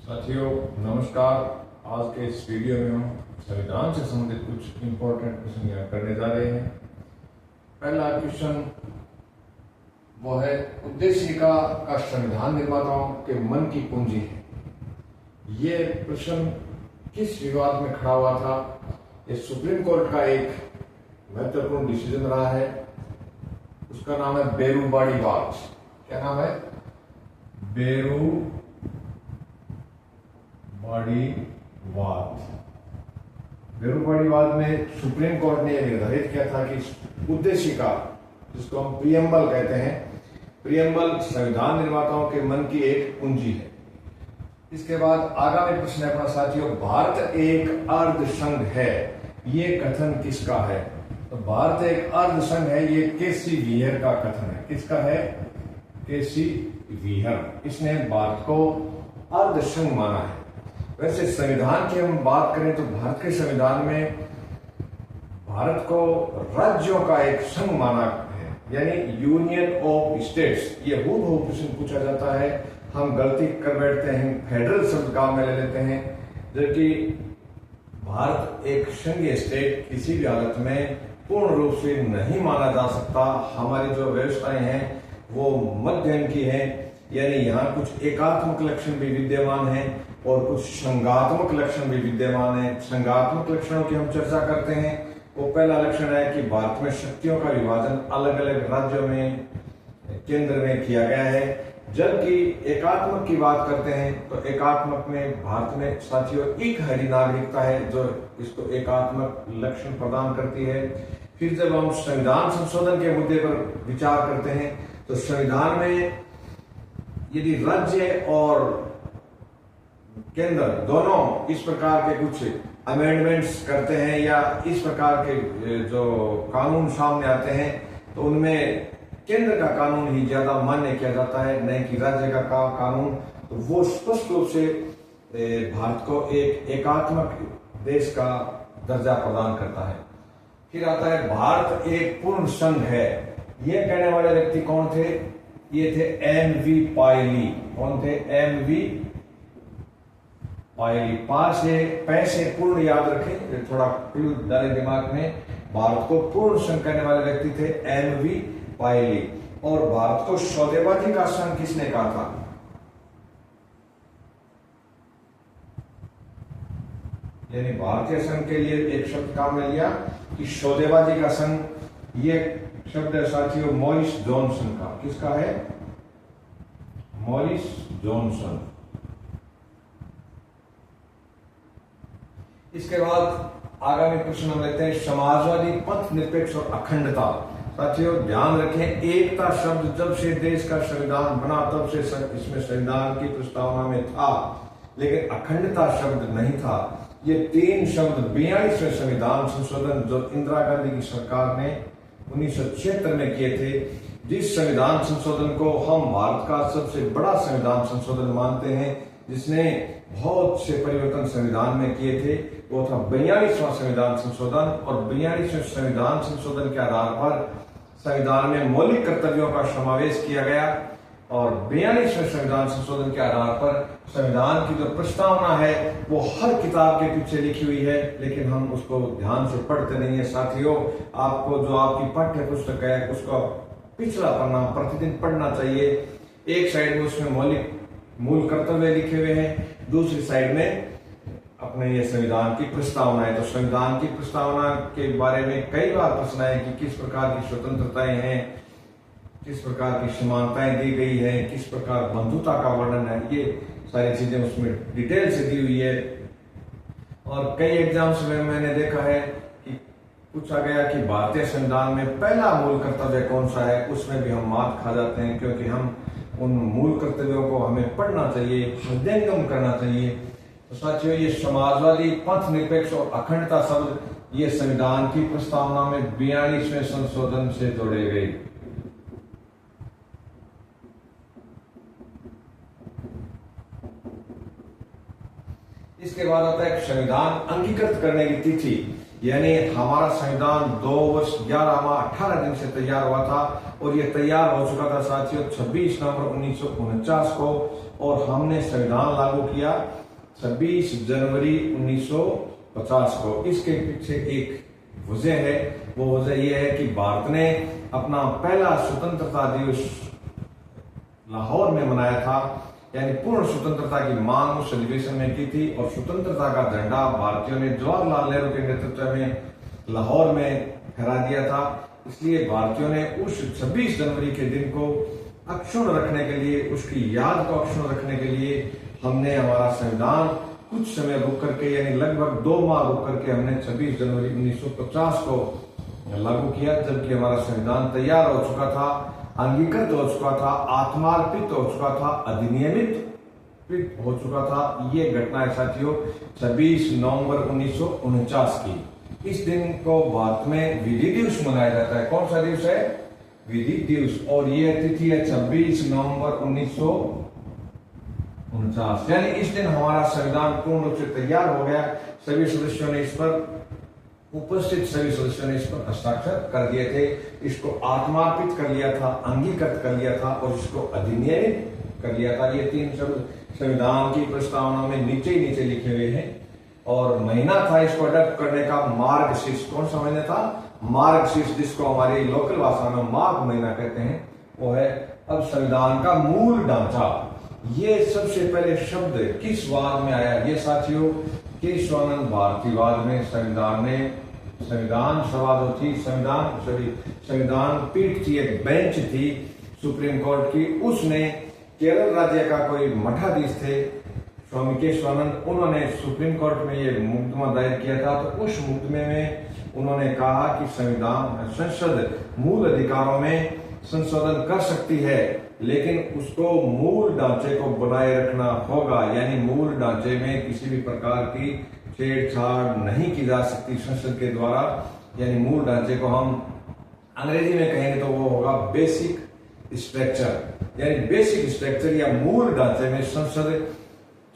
साथियों नमस्कार। आज के इस वीडियो में हम संविधान से संबंधित कुछ इंपॉर्टेंट क्वेश्चन यहाँ करने जा रहे हैं। पहला क्वेश्चन वो है, उद्देशिका का संविधान निर्माताओं के मन की पूंजी है। ये प्रश्न किस विवाद में खड़ा हुआ था? ये सुप्रीम कोर्ट का एक महत्वपूर्ण डिसीजन रहा है। उसका नाम है बेरूबाड़ी वाद। क्या नाम है? बेरूबाड़ी वाद। बेरूबाड़ी वाद में सुप्रीम कोर्ट ने यह निर्धारित किया था कि उद्देशिका, जिसको हम प्रियम्बल कहते हैं, प्रियम्बल संविधान निर्माताओं के मन की एक पूंजी है। इसके बाद आगामी प्रश्न है अपना साथियों, भारत एक अर्ध संघ है, ये कथन किसका है? तो भारत एक अर्ध संघ है, ये केसी व्हीयर का कथन है। किसका है? केसी व्हीयर। इसने भारत को अर्ध संघ माना है। वैसे संविधान की हम बात करें तो भारत के संविधान में भारत को राज्यों का एक संघ माना है, यानी यूनियन ऑफ स्टेट्स। ये हूबहू प्रश्न पूछा जाता है, हम गलती कर बैठते हैं, फेडरल शब्द काम में ले लेते हैं, जबकि भारत एक संघीय स्टेट किसी भी हालत में पूर्ण रूप से नहीं माना जा सकता। हमारी जो व्यवस्थाएं हैं वो मध्यम की हैं, यानी यहाँ कुछ एकात्मक लक्षण भी विद्यमान हैं और कुछ संघात्मक लक्षण भी विद्यमान है। संघात्मक लक्षणों की हम चर्चा करते हैं। वो पहला लक्षण है कि भारत में शक्तियों का विभाजन अलग अलग राज्यों में, केंद्र में किया गया है। जबकि एकात्मक की बात करते हैं तो एकात्मक में भारत में साथियों एक हरी नागरिकता है जो इसको एकात्मक लक्षण प्रदान करती है। फिर जब हम संविधान संशोधन के मुद्दे पर विचार करते हैं तो संविधान में यदि राज्य और केंद्र दोनों इस प्रकार के कुछ अमेंडमेंट्स करते हैं या इस प्रकार के जो कानून सामने आते हैं तो उनमें केंद्र का कानून ही ज्यादा मान्य किया जाता है, न कि राज्य का कानून। तो वो स्पष्ट रूप से भारत को एक एकात्मक देश का दर्जा प्रदान करता है। फिर आता है भारत एक पूर्ण संघ है। ये कहने वाले व्यक्ति कौन थे? ये थे एम.वी. पायली। कौन थे? एम.वी. पायली। पैसे पूर्ण याद रखें, थोड़ा क्लू डाले दिमाग में। भारत को पूर्ण संघ कहने वाले व्यक्ति थे एम.वी. पायली। और भारत को सौदेबाजी का संघ किसने कहा था? यानी भारतीय संघ के लिए एक शब्द काम में लिया कि सौदेबाजी का संघ। ये शब्द है साथियों मॉरिस जॉनसन का। किसका है? Morris Johnson. इसके बाद आगामी प्रश्न हम लेते हैं, समाजवादी, पंथ निरपेक्ष और अखंडता। साथियों ध्यान रखें, एकता शब्द जब से देश का संविधान बना तब से इसमें संविधान की प्रस्तावना में था, लेकिन अखंडता शब्द नहीं था। ये तीन शब्द 42वें संविधान संशोधन जो इंदिरा गांधी की सरकार ने 1976 में किए थे, जिस संविधान संशोधन को हम भारत का सबसे बड़ा संविधान संशोधन मानते हैं, जिसने बहुत से परिवर्तन संविधान में किए थे, वो था 42वां संविधान संशोधन। और 42वें संविधान संशोधन के आधार पर संविधान में मौलिक कर्तव्यों का समावेश किया गया और 42वें संविधान संशोधन के आधार पर संविधान की जो प्रस्तावना है वो हर किताब के पीछे लिखी हुई है, लेकिन हम उसको ध्यान से पढ़ते नहीं है। साथियों आपको जो आपकी पाठ्य पुस्तक है उसका पिछला पन्ना प्रतिदिन पढ़ना चाहिए। एक साइड में उसमें मौलिक मूल कर्तव्य लिखे हुए हैं, दूसरी साइड में अपने ये संविधान की प्रस्तावना है। तो संविधान की प्रस्तावना के बारे में कई बार प्रश्न है कि किस प्रकार की स्वतंत्रताएं हैं, किस प्रकार की समानताएं दी गई है, किस प्रकार बंधुता का वर्णन है, ये सारी चीजें उसमें डिटेल से दी हुई है। और कई एग्जाम्स में मैंने देखा है कि पूछा गया कि भारतीय संविधान में पहला मूल कर्तव्य कौन सा है, उसमें भी हम मात खा जाते हैं, क्योंकि हम उन मूल कर्तव्यों को हमें पढ़ना चाहिए, हृदयंगम करना चाहिए। तो साथियों ये समाजवादी, पंथ निरपेक्ष और अखंडता शब्द ये संविधान की प्रस्तावना में 42वें संशोधन से जोड़े गए। इसके बाद आता है संविधान अंगीकृत करने की तिथि। यानी हमारा संविधान 2 वर्ष 11 माह 18 दिन से तैयार हुआ था और ये तैयार हो चुका था साथियों 26 नवंबर 1949 को, और हमने संविधान लागू किया 26 जनवरी 1950 को। इसके पीछे एक वजह है, वो वजह यह है कि भारत ने अपना पहला स्वतंत्रता दिवस लाहौर में मनाया था, यानी पूर्ण स्वतंत्रता की मांग उस अधिवेशन में की थी, और स्वतंत्रता का झंडा भारतीयों ने जवाहरलाल नेहरू के नेतृत्व में लाहौर में फहरा दिया था। इसलिए भारतीयों ने उस 26 जनवरी के दिन को अक्षुण्ण रखने के लिए, उसकी याद को अक्षुण्ण रखने के लिए हमने हमारा संविधान कुछ समय रुक करके, यानी लगभग 2 माह रुक करके हमने 26 जनवरी 1950 को लागू किया, जबकि हमारा संविधान तैयार हो चुका था, अंगीकृत हो चुका था, आत्मार्पित हो चुका था, अधिनियमित हो चुका था। ये घटना है साथियों 26 नवंबर 1949 की। इस दिन को भारत में विधि दिवस मनाया जाता है। कौन सा दिवस है? विधि दिवस। और ये तिथि है 26 नवंबर 1949, यानी इस दिन हमारा संविधान पूर्ण रूप से तैयार हो गया। सभी सदस्यों ने इस पर, उपस्थित सभी सदस्यों ने इस पर हस्ताक्षर कर दिए थे, इसको आत्मार्पित कर लिया था, अंगीकृत कर लिया था और इसको अधिनियमित कर लिया था। ये 3 शब्द संविधान की प्रस्तावना में नीचे ही नीचे लिखे हुए हैं। और महीना था इसको अडॉप्ट करने का मार्गशीर्ष। कौन सा महीना था? मार्गशीर्ष, जिसको हमारी लोकल भाषा में माघ महीना कहते हैं, वो है अब संविधान का मूल ढांचा। ये सबसे पहले शब्द किस वाद में आया? ये साथियों केशवानंद भारतीवाद में संविधान सभा जो थी, संविधान पीठ थी, एक बेंच थी सुप्रीम कोर्ट की, उसने केरल राज्य का कोई मठाधीश थे स्वामी केशवानंद, उन्होंने सुप्रीम कोर्ट में ये मुकदमा दायर किया था। तो उस मुकदमे में उन्होंने कहा कि संसद मूल अधिकारों में संशोधन कर सकती है, लेकिन उसको मूल ढांचे को बनाए रखना होगा, यानी मूल ढांचे में किसी भी प्रकार की छेड़छाड़ नहीं की जा सकती संसद के द्वारा। यानी मूल ढांचे को हम अंग्रेजी में कहेंगे तो वो होगा बेसिक स्ट्रक्चर, यानी बेसिक स्ट्रक्चर या मूल ढांचे में संसद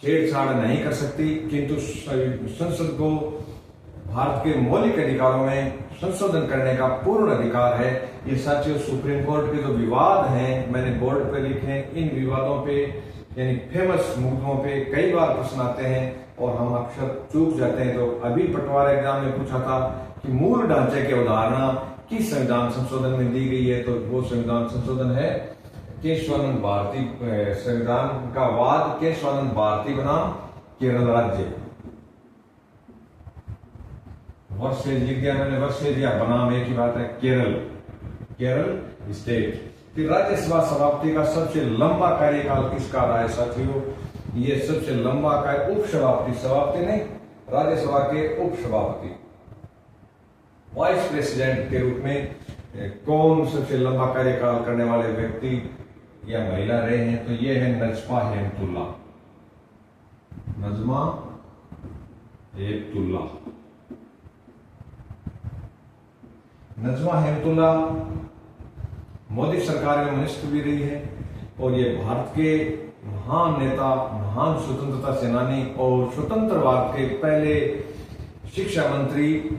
छेड़छाड़ नहीं कर सकती, किंतु संसद को भारत के मौलिक अधिकारों में संशोधन करने का पूर्ण अधिकार है। ये साथियों सुप्रीम कोर्ट के जो विवाद हैं, मैंने बोर्ड पे लिखे, इन विवादों पे यानी फेमस मुद्दों पे कई बार प्रश्न आते हैं और हम अक्सर चूक जाते हैं। तो अभी पटवार एग्जाम में पूछा था कि मूल ढांचे की अवधारणा किस संविधान संशोधन में दी गई है, तो वो संविधान संशोधन है केशवानंद भारती, संविधान का वाद केशवानंद भारती बनाम केरल राज्य। वर्सेज लिख दिया मैंने, वर्सेज या बनाम एक ही बात है, केरल स्टेट। फिर राज्यसभा सभापति का सबसे लंबा कार्यकाल किसका रहा है साथियों? ये सबसे लंबा कार्य उपसभापति, सभापति नहीं, राज्यसभा के उपसभापति, वाइस प्रेसिडेंट के रूप में कौन सबसे लंबा कार्यकाल करने वाले व्यक्ति या महिला रहे हैं? तो ये है नजमा हेमतुल्ला, नजमा हेमतुल्ला। नजमा हेमतुल्ला मोदी सरकार में मिनिस्टर भी रही है और ये भारत के महान नेता, महान स्वतंत्रता सेनानी और स्वतंत्र भारत के पहले शिक्षा मंत्री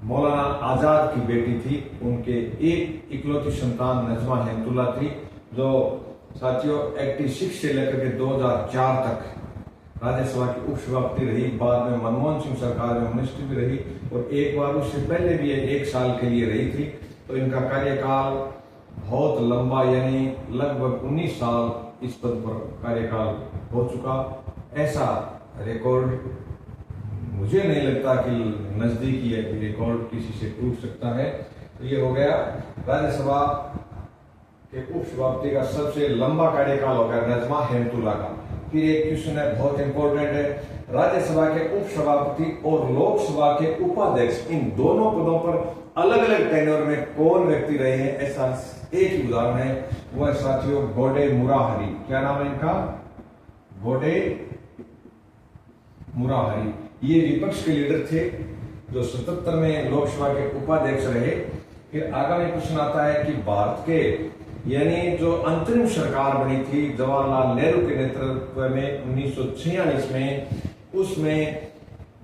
मौलाना आजाद की बेटी थी। उनके एक इकलौती संतान नजमा हेमतुल्ला थी, जो साथियों 86 से लेकर के 2004 तक राज्यसभा की उपसभापति रही। बाद में मनमोहन सिंह सरकार में मिनिस्टर भी रही और एक बार उससे पहले भी 1 साल के लिए रही थी। तो इनका कार्यकाल बहुत लंबा, यानी लगभग 19 साल इस पद पर कार्यकाल हो चुका। ऐसा रिकॉर्ड मुझे नहीं लगता कि नजदीकी रिकॉर्ड किसी से टूट सकता है। तो ये हो गया राज्यसभा के उपसभापति का सबसे लंबा कार्यकाल हो गया नजमा हेमतुल्ला का। फिर एक क्वेश्चन है, बहुत इंपॉर्टेंट है, राज्यसभा के उपसभापति और लोकसभा के उपाध्यक्ष, इन दोनों पदों पर अलग अलग टेन्योर में कौन व्यक्ति रहे हैं? ऐसा एक ही उदाहरण है, वह साथियों गोडे मुराहरी। क्या नाम है इनका? गोडे मुराहरी। ये विपक्ष के लीडर थे जो 77 में लोकसभा के उपाध्यक्ष रहे। फिर आगामी प्रश्न आता है कि भारत के यानी जो अंतरिम सरकार बनी थी जवाहरलाल नेहरू के नेतृत्व में 1946 में, उसमें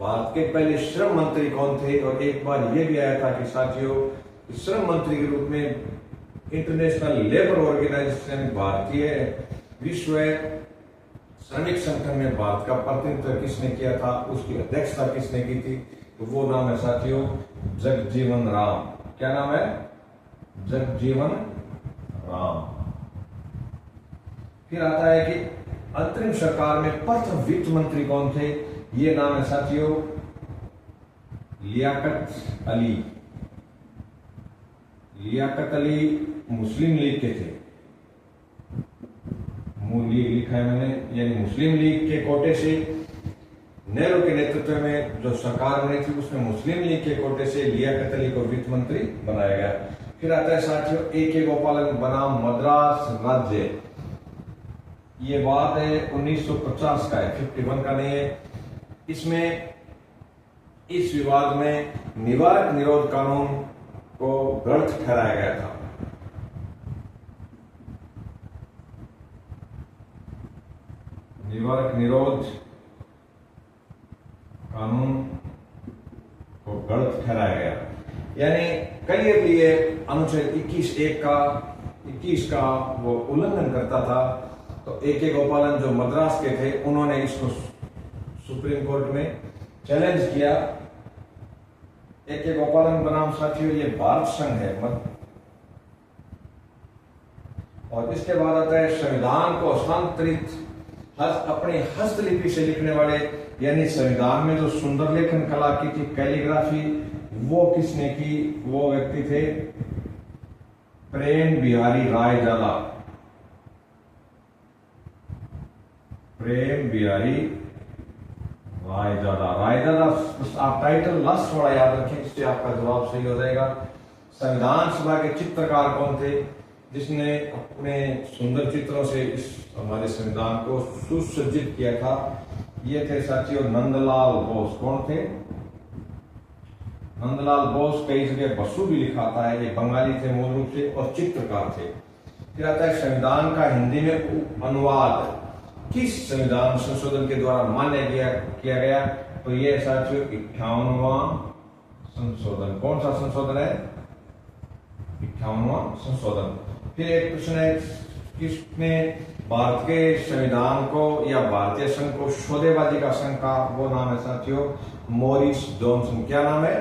भारत के पहले श्रम मंत्री कौन थे, और एक बार यह भी आया था कि साथियों श्रम मंत्री के रूप में इंटरनेशनल लेबर ऑर्गेनाइजेशन भारतीय विश्व श्रमिक संगठन में भारत का प्रतिनिधित्व किसने किया था, उसकी अध्यक्षता किसने की थी, तो वो नाम है साथियों जगजीवन राम। क्या नाम है? जगजीवन राम। फिर आता है कि अंतरिम सरकार में प्रथम वित्त मंत्री कौन थे, ये नाम है साथियों लियाकत अली। लियाकत अली मुस्लिम लीग के थे, लीग लिखा है मैंने, यानी मुस्लिम लीग के कोटे से नेहरू के नेतृत्व में जो सरकार बनी थी उसमें मुस्लिम लीग के कोटे से लियाकत अली को वित्त मंत्री बनाया गया। फिर आता है साथियों A.K. गोपालन बनाम मद्रास राज्य। ये बात है 1950 का है, 51 का नहीं है। इसमें इस विवाद में निवारक निरोध कानून को गलत ठहराया गया था। निवारक निरोध कानून को गलत ठहराया गया, यानी क्लियरली ये अनुच्छेद 21 का वो उल्लंघन करता था। तो A.K. गोपालन जो मद्रास के थे उन्होंने इसको सुप्रीम कोर्ट में चैलेंज किया। A.K. गोपालन बनाम साथियों ये भारत संघ है और इसके बाद आता है संविधान को हस्तांतरित अपने हस्तलिपि से लिखने वाले, यानी संविधान में जो सुंदर लेखन कला की थी कैलीग्राफी, वो किसने की? वो व्यक्ति थे प्रेम बिहारी रायजादा। प्रेम बिहारी रायजादा। रायजादा आप टाइटल लास्ट वाला याद रखें, इससे आपका जवाब सही हो जाएगा। संविधान सभा के चित्रकार कौन थे जिसने अपने सुंदर चित्रों से इस हमारे संविधान को सुसज्जित किया था? ये थे साथियों नंदलाल बोस। कौन थे? नंदलाल बोस। कई जगह बसु भी लिखाता है, ये बंगाली थे मूल रूप से और चित्रकार थे। फिर आता है संविधान का हिंदी में अनुवाद किस संविधान संशोधन के द्वारा मान्य किया गया? तो ये साथियों 58वां संशोधन। कौन सा संशोधन है? 58वां संशोधन। फिर एक प्रश्न है किसने भारत के संविधान को या भारतीय संघ को सौदेबाजी का संघ का? वो नाम है साथियों मॉरिस जॉनसन। क्या नाम है?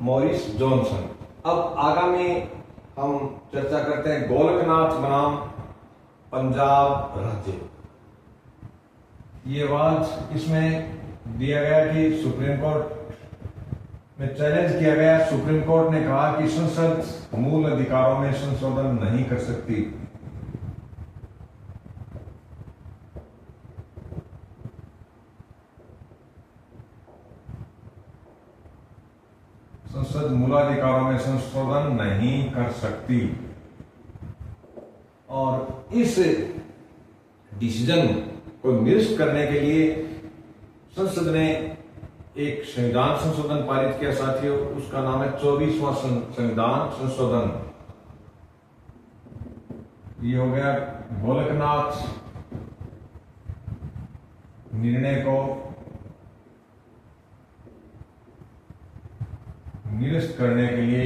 Morris Johnson. अब आगामी हम चर्चा करते हैं गोलकनाथ बनाम पंजाब राज्य। ये बात इसमें दिया गया कि सुप्रीम कोर्ट में चैलेंज किया गया। सुप्रीम कोर्ट ने कहा कि संसद मूल अधिकारों में संशोधन नहीं कर सकती। संसद मूलाधिकारों में संशोधन नहीं कर सकती, और इस डिसीजन को निरस्त करने के लिए संसद ने एक संविधान संशोधन पारित किया साथियों। उसका नाम है 24वां संविधान संशोधन। ये हो गया गोलकनाथ निर्णय को निरस्त करने के लिए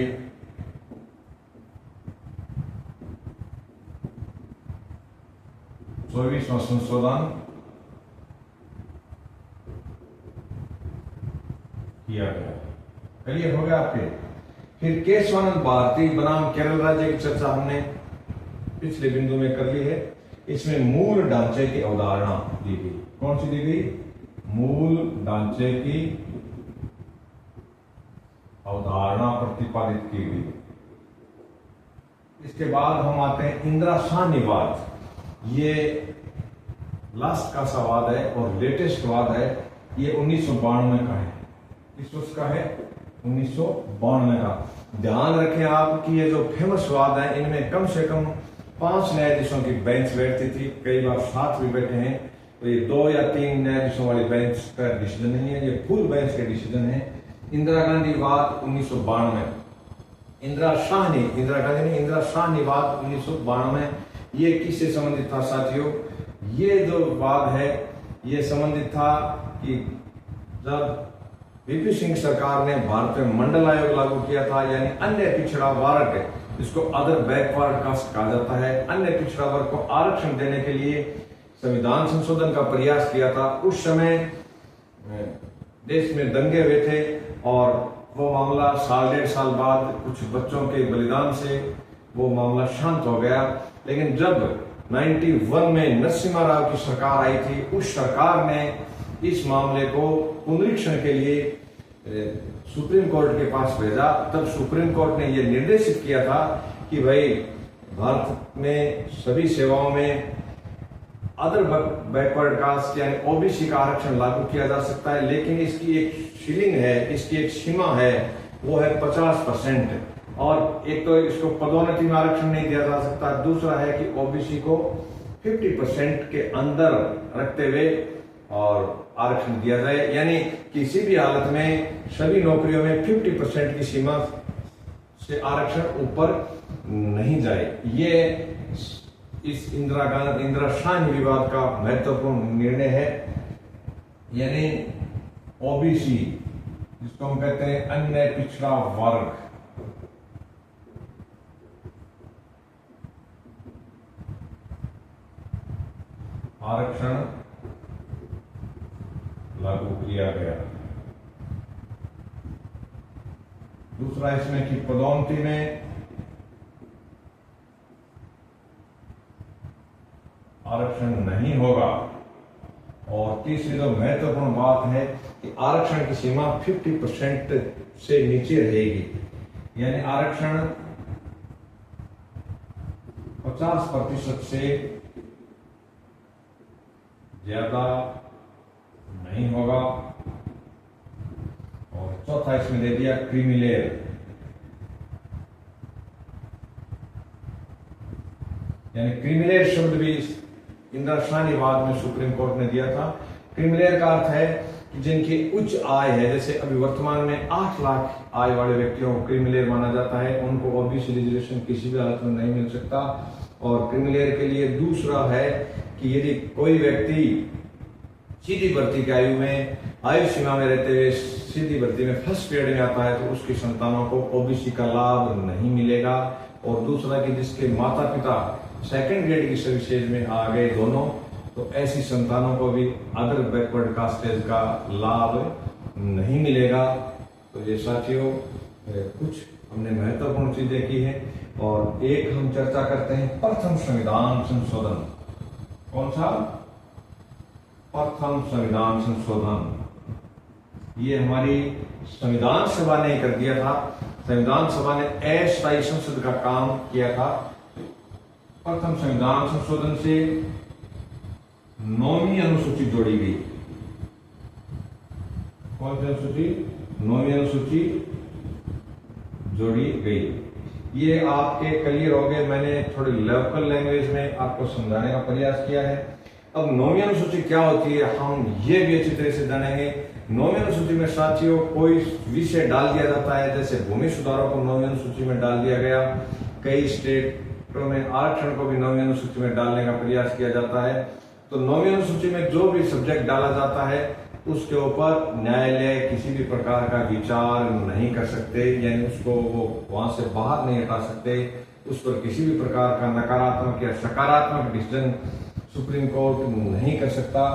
चौबीसवां संशोधन किया गया। क्लियर हो गया आपके? फिर केशवानंद भारती बनाम केरल राज्य की चर्चा हमने पिछले बिंदु में कर ली है। इसमें मूल ढांचे की अवधारणा दी गई। कौन सी दी गई? मूल ढांचे की अवधारणा प्रतिपादित की गई। इसके बाद हम आते हैं इंदिरा साहनी वाद। ये लास्ट का सा वाद है और लेटेस्ट वाद है। ये 1992 का है। किस वर्ष का है? 1992 का। ध्यान रखें आप कि ये जो फेमस वाद है इनमें कम से कम 5 न्यायाधीशों की बेंच बैठती थी, कई बार 7 भी बैठे हैं। तो ये 2 या 3 न्यायाधीशों वाली बेंच का डिसीजन नहीं है, ये फुल बेंच के डिसीजन है। इंदिरा गांधी वाद 1992। इंदिरा शाहनी वाद 1992। ये किससे संबंधित था साथियों? ये जो वाद है ये संबंधित था कि जब वीपी सिंह सरकार ने भारत में मंडल आयोग लागू किया था, यानी अन्य पिछड़ा वर्ग, जिसको अदर बैकवर्ड कास्ट कहा जाता है, अन्य पिछड़ा वर्ग को आरक्षण देने के लिए संविधान संशोधन का प्रयास किया था। उस समय देश में दंगे हुए थे और वो मामला साल डेढ़ साल बाद कुछ बच्चों के बलिदान से वो मामला शांत हो गया। लेकिन जब 91 में नरसिम्हा राव की सरकार आई थी, उस सरकार ने इस मामले को पुनरीक्षण के लिए सुप्रीम कोर्ट के पास भेजा। तब सुप्रीम कोर्ट ने यह निर्देशित किया था कि भाई भारत में सभी सेवाओं में अदर बैकवर्ड कास्ट यानी ओबीसी का आरक्षण लागू किया जा सकता है, लेकिन इसकी एक सीलिंग है, इसकी एक सीमा है, वो है 50%। और एक तो इसको पदोन्नति में आरक्षण नहीं दिया जा सकता, दूसरा है कि ओबीसी को 50% के अंदर रखते हुए और आरक्षण दिया जाए, यानी किसी भी हालत में सभी नौकरियों में 50% की सीमा से आरक्षण ऊपर नहीं जाए। ये इस इंदिरा शाही विवाद का महत्वपूर्ण निर्णय है, यानी ओबीसी जिसको हम कहते हैं अन्य पिछड़ा वर्ग, आरक्षण लागू किया गया। दूसरा इसमें कि पदोन्नति में आरक्षण नहीं होगा। और तीसरी जो महत्वपूर्ण बात है कि आरक्षण की सीमा 50% से नीचे रहेगी, यानी आरक्षण 50% से ज्यादा नहीं होगा। और चौथा इसमें दे दिया क्रीमी लेयर, यानी क्रीमी लेयर शब्द भी इंदिरा शाही विवाद में सुप्रीम कोर्ट ने दिया था। क्रीमी लेयर का अर्थ है कि जिनकी उच्च आय है, जैसे अभी वर्तमान में 8 लाख आय वाले व्यक्तियों को क्रीमी लेयर माना जाता है, उनको ओबीसी रिजर्वेशन किसी भी हालत में नहीं मिल सकता। और क्रीमी लेयर के लिए दूसरा है कि यदि कोई व्यक्ति सीधी भर्ती की आयु सीमा में रहते हुए सीधी भर्ती में फर्स्ट ग्रेड में आता है तो उसकी संतानों को ओबीसी का लाभ नहीं मिलेगा। और दूसरा कि जिसके माता पिता सेकंड ग्रेड की सर्विसेज में आ गए दोनों, तो ऐसी संतानों को भी अदर बैकवर्ड कास्टेज का लाभ नहीं मिलेगा। तो ये साथियों कुछ हमने महत्वपूर्ण चीजें की हैं। और एक हम चर्चा करते हैं प्रथम संविधान संशोधन। कौन सा? प्रथम संविधान संशोधन। ये हमारी संविधान सभा ने कर दिया था। संविधान सभा ने अस्थायी संसद का काम किया था। प्रथम संविधान संशोधन से 9वीं अनुसूची जोड़ी गई। कौन सी अनुसूची? 9वीं अनुसूची जोड़ी गई। ये आपके क्लियर हो गए। मैंने थोड़ी लोकल लैंग्वेज में आपको समझाने का प्रयास किया है। अब 9वीं अनुसूची क्या होती है हम ये भी अच्छी तरह से जानेंगे। 9वीं अनुसूची में साथियों कोई विषय डाल दिया जाता है, जैसे भूमि सुधारों को 9वीं अनुसूची में डाल दिया गया। कई स्टेटों में आरक्षण को भी 9वीं अनुसूची में डालने का प्रयास किया जाता है। तो 9वीं अनुसूची में जो भी सब्जेक्ट डाला जाता है उसके ऊपर न्यायालय किसी भी प्रकार का विचार नहीं कर सकते, यानी उसको वो वहां से बाहर नहीं हटा सकते। उस पर किसी भी प्रकार का नकारात्मक या सकारात्मक डिसीजन सुप्रीम कोर्ट नहीं कर सकता।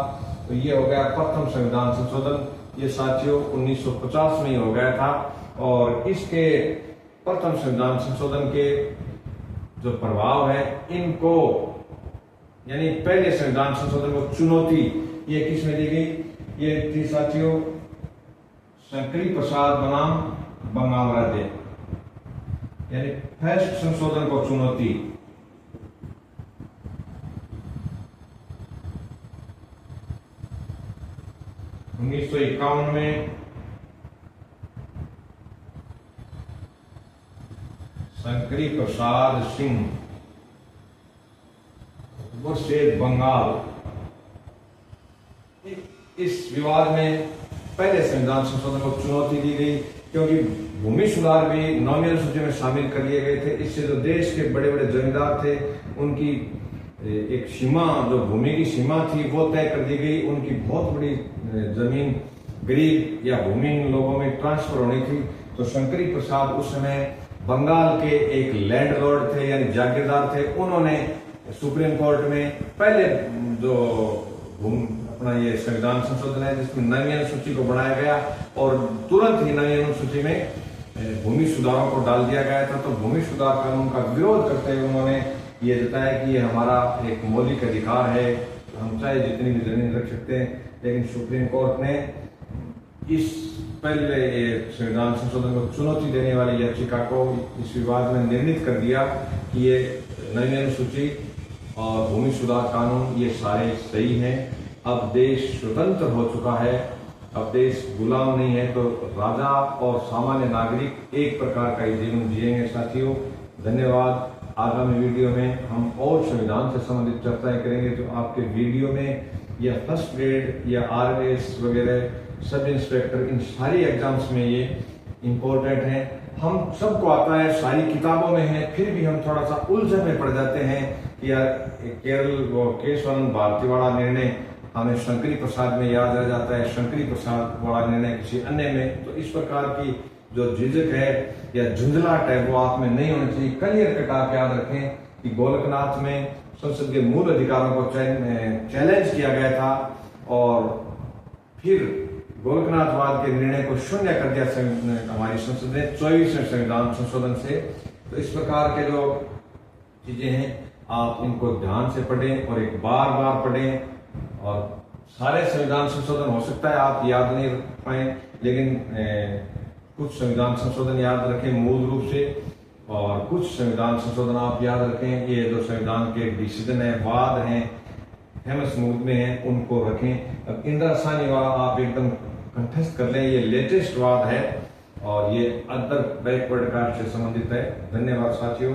तो ये हो गया प्रथम संविधान संशोधन। ये साथियों 1950 में ही हो गया था। और इसके प्रथम संविधान संशोधन के जो प्रभाव है इनको, यानी पहले संविधान संशोधन को चुनौती ये किसमें दी गई? ये थी साथियों शंकरी प्रसाद बनाम बंगाल राज्य, यानी फर्स्ट संशोधन को चुनौती। उन्नीस 1951 में शंकरी प्रसाद सिंह वर्सेस बंगाल, इस विवाद में पहले संविधान संशोधन को चुनौती दी गई, क्योंकि भूमि सुधार भी 9वीं अनुसूची में शामिल कर लिए गए थे। इससे जो देश के बड़े बड़े जमींदार थे उनकी एक सीमा, जो भूमि की सीमा थी वो तय कर दी गई। उनकी बहुत बड़ी जमीन गरीब या भूमिहीन लोगों में ट्रांसफर होनी थी, तो शंकरी प्रसाद उस समय बंगाल के एक लैंडलॉर्ड थे यानी जागीरदार थे। उन्होंने सुप्रीम कोर्ट में पहले जो अपना ये संविधान संशोधन है जिसमें नवीं अनुसूची को बढ़ाया गया और तुरंत ही नवीं अनुसूची में भूमि सुधारों को डाल दिया गया था, तो भूमि सुधार कानून का विरोध करते हुए उन्होंने ये जताया कि ये हमारा एक मौलिक अधिकार है, हम चाहे जितनी भी जमीन रख सकते हैं। लेकिन सुप्रीम कोर्ट ने इस पहले संविधान संशोधन को चुनौती देने वाली याचिका को इस विवाद में निर्णित कर दिया कि ये नई अनुसूची और भूमि सुधार कानून ये सारे सही हैं। अब देश स्वतंत्र हो चुका है, अब देश गुलाम नहीं है, तो राजा और सामान्य नागरिक एक प्रकार का जीवन जिएंगे। साथियों धन्यवाद। आगामी वीडियो में हम और संविधान से संबंधित चर्चाएं करेंगे, तो आपके वीडियो में या फर्स्ट ग्रेड या आरएस वगैरह सब इंस्पेक्टर इन सारी एग्जाम्स में ये इम्पोर्टेंट है। हम सबको आता है, सारी किताबों में है, फिर भी हम थोड़ा सा उलझन में पड़ जाते हैं कि यार केरल वो केशवानंद भारतीवाड़ा निर्णय हमें शंकरी प्रसाद में याद रह जाता है, शंकरी प्रसाद वाला निर्णय किसी अन्य में। तो इस प्रकार की जो झिझक है या झुंझलाहट है वो आप में नहीं होनी चाहिए। क्लियर कट आप याद रखें कि गोलकनाथ में संसद के मूल अधिकारों को चैलेंज किया गया था और फिर गोलकनाथवाद के निर्णय को शून्य कर दिया हमारी संसद ने 24वें संविधान संशोधन से। तो इस प्रकार के जो चीजें हैं आप इनको ध्यान से पढ़ें और एक बार बार पढ़ें। और सारे संविधान संशोधन हो सकता है आप याद नहीं रख पाए, लेकिन कुछ संविधान संशोधन याद रखें मूल रूप से और कुछ संविधान संशोधन आप याद रखें। ये जो संविधान के डिसीजन है, वाद हैं, फेमस मूड में हैं, उनको रखें। अब इंदिरा साहनी वाला आप एकदम कंठस्थ कर लें, ये लेटेस्ट वाद है और ये अदर बैकवर्ड कास्ट से संबंधित है। धन्यवाद साथियों।